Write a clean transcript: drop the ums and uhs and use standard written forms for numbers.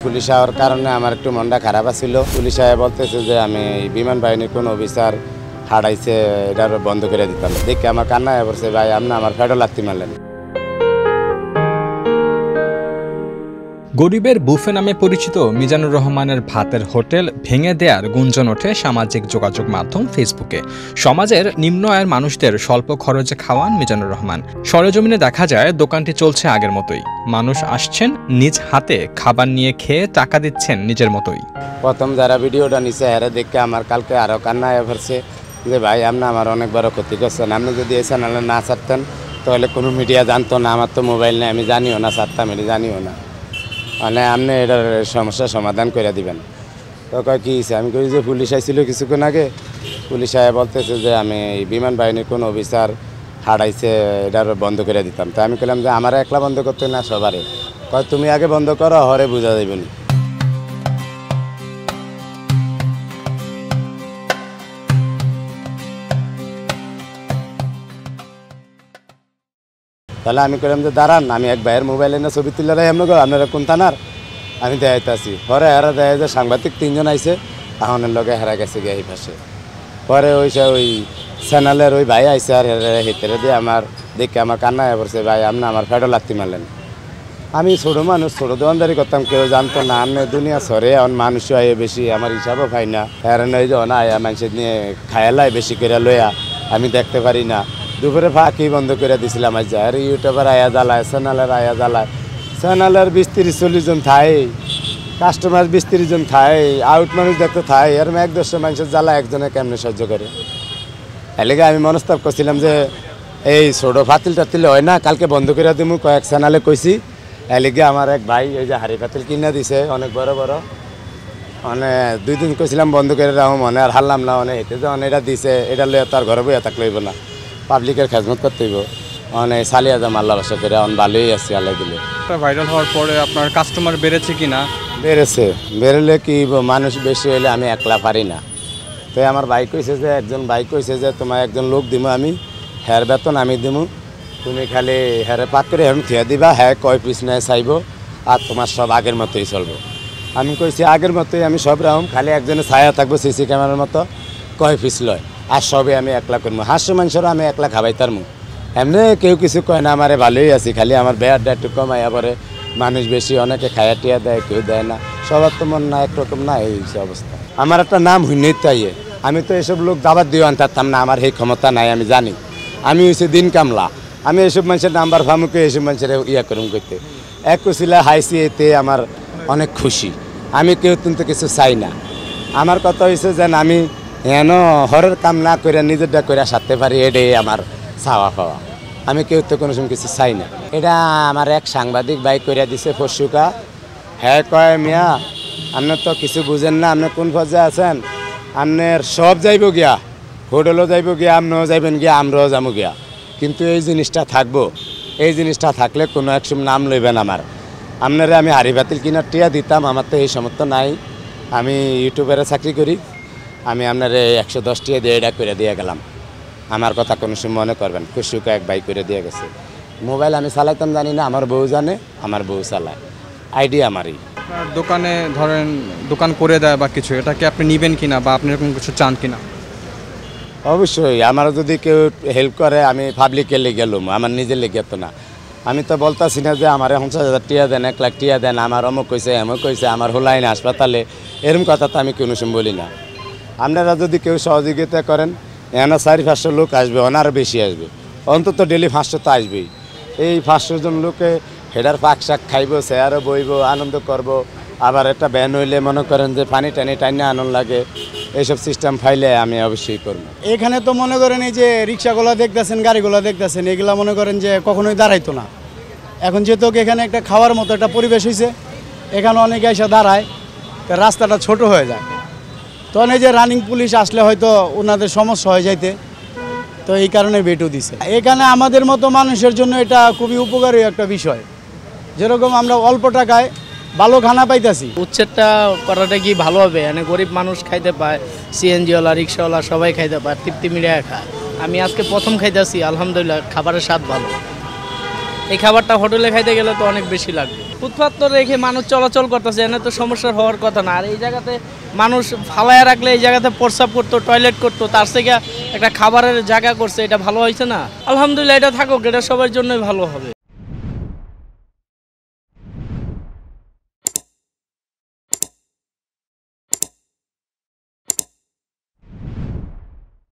Police হওয়ার কারণে আমার একটু মনটা খারাপ ছিল। পুলিশ সাহেব বলতেছে যে আমি বিমান বাহিনীর কোন অফিসার হারাইছে, এটা বন্ধ করে দিতাম। দেখে আমার কান্নায় পড়ছে, ভাই আপনি আমার ফেডো লাগতে মারলেন। গরিবের বুফে নামে পরিচিত মিজানুর রহমানের ভাতের হোটেল ভেঙে দেয়ার গুঞ্জন ওঠে সামাজিক যোগাযোগ মাধ্যম ফেসবুকে। সমাজের নিম্ন আয়ের মানুষদের স্বল্প খরচে খাওয়ান মিজানুর রহমান। সরেজমিনে দেখা যায় দোকানটি চলছে আগের মতোই। মানুষ আসছেন নিজ হাতে খাবার নিয়ে খেয়ে টাকা দিচ্ছেন নিজের মতোই। প্রথম যারা ভিডিওটা নিছে এরা দেখে আমার কালকে আরও কান্নায় পড়ছে যে ভাই আপনি আমার অনেক বড় ক্ষতি করছেন। আপনি যদি এই চ্যানেলে না ছাড়তেন তাহলে কোনো মিডিয়া জানতো না। আমার তো মোবাইল নেই, আমি জানিও না, ছাড়তাম এটা জানিও না। মানে আপনি এটার সমস্যার সমাধান করে দিবেন। তো কয় কী হয়েছে? আমি কই যে পুলিশ আইছিল কিছুক্ষণ আগে, পুলিশ সাহেব বলতেছে যে আমি বিমান বাহিনীর কোনো অফিসার হারাইছে, এটার বন্ধ করে দিতাম। তো আমি বললাম যে আমার একলা বন্ধ করতে না, সবারে। কয় তুমি আগে বন্ধ করো, হরে বোঝা যাবে না। তাহলে আমি করলাম যে দাঁড়ান, আমি এক ভাইয়ের মোবাইলে না ছবি তুলে রাই আপনারা কোন থানার, আমি দেখাইতে আসি। পরে হেরা দেয় যে সাংবাদিক 3 জন আইছে, তাহনের লগে হেরা গেছে গিয়ে এই পাশে। পরে ওই চ্যানেলের ওই ভাই আইসে আর হেতেরে দিয়ে আমার দেখে আমার কান্নায় পড়ছে, ভাই আপনি আমার ফেডো লাগতে মারলেন। আমি ছোটো মানুষ, ছোটো দোকানদারি করতাম, কেউ জানতো না। আমি দুনিয়া সরে এখন মানুষও আয়ে বেশি, আমার হিসাবও পাই না। হেরান ওই যখন আয়া মানুষের নিয়ে খায়ালাই বেশি করে লইয়া আমি দেখতে পারি না। দুপুরে ফাঁকি বন্ধ করে দিছিলাম। আজ আর ইউটিউবার আয়া জ্বালায়, চ্যানেলের আয়া জ্বালায়। চ্যানেলের 20-30-40 জন থাই, কাস্টমার 20-30 জন থাই, আউট মানুষ দেখতে থাই। এর 1-200 মানুষের জ্বালা একজনে কেমনে সহ্য করে? এলাকা আমি মনস্তাপ করছিলাম যে এই ছোটো ফাতিল টাতিল হয় না, কালকে বন্ধ করে দিব। কয়েক চ্যানেলে কইছি। এলিগে আমার এক ভাই ওই যে হাড়ি পাতিল কিনে দিছে অনেক বড় বড়, মানে 2 দিন কইছিলাম বন্ধ করে রাখো, মনে আর হারলাম না। মানে এতে যখন এটা দিছে, এটা লইয়া তার ঘরে বইয়া থাক লইব না, পাবলিকের খেজমত করতে হইব। মানে চালিয়ে যাম আল্লাহ বাসা করে, এখন ভালোই আছে আল্লাহ দিলে। ভাইরাল হওয়ার পরে আপনার কাস্টমার বেড়েছে কিনা? বেড়েছে। বেড়েলে কি মানুষ বেশি হইলে আমি একলা পারি না। তো আমার ভাই কইছে যে একজন ভাই কইছে যে তোমার একজন লোক দিব আমি, হ্যার বেতন আমি দিব, তুমি খালি হ্যারে পাক করে এখন থিয়া দিবা, হ্যাঁ কয় পিস নেয় চাইব, আর তোমার সব আগের মতোই চলবো। আমি কইছি আগের মতোই আমি সব রাখুন, খালি একজনে ছায়া থাকবো সিসি ক্যামেরার মতো, কয় পিস লয়, আর সবে আমি একলা করবো। 500 মানুষেরও আমি একলা খাবাই তার মুখ। এমনি কেউ কিছু কয় না, আমারে ভালোই আছি, খালি আমার বেয়ারটা একটু কমাইয়া পরে মানুষ বেশি, অনেকে খায়া টিয়া দেয়, কেউ দেয় না। সবার তো মন না একরকম না, এই অবস্থা। আমার একটা নাম হইনি তাইয়ে, আমি তো এসব লোক দাবার দিয়েও আনতাম না, আমার সেই ক্ষমতা নাই, আমি জানি। আমি হয়েছে দিন কামলা, আমি এসব মানুষের নাম্বার ফামুকে এসব মানুষের ইয়া করুম করতে। এক কুশিলা হাইসি, এতে আমার অনেক খুশি। আমি কেউ কিন্তু কিছু চাই না। আমার কথা হয়েছে যেন আমি হেন হরের কাম না করে নিজেরটা করে সারতে পারি, এটাই আমার চাওয়া পাওয়া। আমি কেউ তো কোনো সময় কিছু চাই না। এটা আমার এক সাংবাদিক ভাই করে দিছে ফসুকা। হ্যাঁ কয় মিয়া আপনার তো কিছু বুঝেন না, আপনি কোন পর্যায়ে আছেন, আপনার সব যাইব গিয়া, হোটেলও যাইব গিয়া, আপনিও যাইবেন গিয়া, আমরাও যাবো গিয়া, কিন্তু এই জিনিসটা থাকবো। এই জিনিসটা থাকলে কোনো এক সময় নাম লইবেন আমার। আপনারা আমি হাড়ি বাতিল কিনার টিয়া দিতাম, আমার তো এই সমর্থ নাই। আমি ইউটিউবারে চাকরি করি, আমি আপনার 110 টিয়া দিয়ে এটা করে দিয়ে গেলাম। আমার কথা কোনো সময় মনে করবেন, খুশুকা এক ভাই করে দিয়ে গেছে। মোবাইল আমি চালাইতাম জানি না, আমার বউ জানে, আমার বউ চালায়, আইডিয়া আমারই। দোকানে ধরেন দোকান করে দেয় বা কিছু, এটাকে আপনি নেবেন কিনা বা আপনি এরকম কিছু চান কিনা? অবশ্যই আমার যদি কেউ হেল্প করে, আমি পাবলিকে লেগে গেলাম, আমার নিজের লেগে তো না। আমি তো বলতেছি না যে আমার 50,000 টিয়া দেন, 1 লাখ টিয়া দেন, আমার অমুক কইছে এমক কইছে, আমার হোলাইন হাসপাতালে, এরকম কথা তো আমি কোনো সময় বলি না। আপনারা যদি কেউ সহযোগিতা করেন, এখানে 400-500 লোক আসবে, ওনারও বেশি আসবে, অন্তত ডেলি 500 তো আসবেই। এই 500 জন লোকে হেডার পাক শাক খাইব, চেয়ারও বইব, আনন্দ করব। আবার একটা ব্যান হইলে মনে করেন যে পানি টানি টাইনে আনন্দ লাগে, এইসব সিস্টেম ফাইলে আমি অবশ্যই করবো। এখানে তো মনে করেন এই যে রিক্সাগুলো দেখতেছেন, গাড়িগুলো দেখতেছেন, এগুলো মনে করেন যে কখনোই দাঁড়াইতো না। এখন যেহেতু এখানে একটা খাওয়ার মতো একটা পরিবেশ হয়েছে, এখানে অনেকে এসে দাঁড়ায়, রাস্তাটা ছোট হয়ে যায়। তখন এই যে রানিং পুলিশ আসলে হয়তো ওনাদের সমস্যা হয়ে যাইতে, তো এই কারণে বেটু দিছে। এখানে আমাদের মতো মানুষের জন্য এটা খুবই উপকারী একটা বিষয়। যেরকম আমরা অল্প টাকায় ভালো খানা পাইতেছি, উচ্ছেদটা করাটা কি ভালো হবে, মানে গরিব মানুষ খাইতে পায়, সিএনজিওয়ালা, রিক্সাওয়ালা সবাই খাইতে পায়, তৃপ্তি মিলিয়ে খায়। আমি আজকে প্রথম খাইতেছি, আলহামদুলিল্লাহ খাবারের স্বাদ ভালো। এই খাবারটা হোটেলে খাইতে গেলে তো অনেক বেশি লাগবে। ফুটপাত তো রেখে মানুষ চলাচল করতেছে, এনে তো সমস্যা হওয়ার কথা না। আর এই জায়গাতে মানুষ ফালায় রাখলে এই জায়গাতে প্রস্রাব করতো, টয়লেট করতো, তার থেকে একটা খাবারের জায়গা করছে, এটা ভালো হয়েছে না? আলহামদুলিল্লাহ, এটা থাকুক, এটা সবার জন্যই ভালো হবে।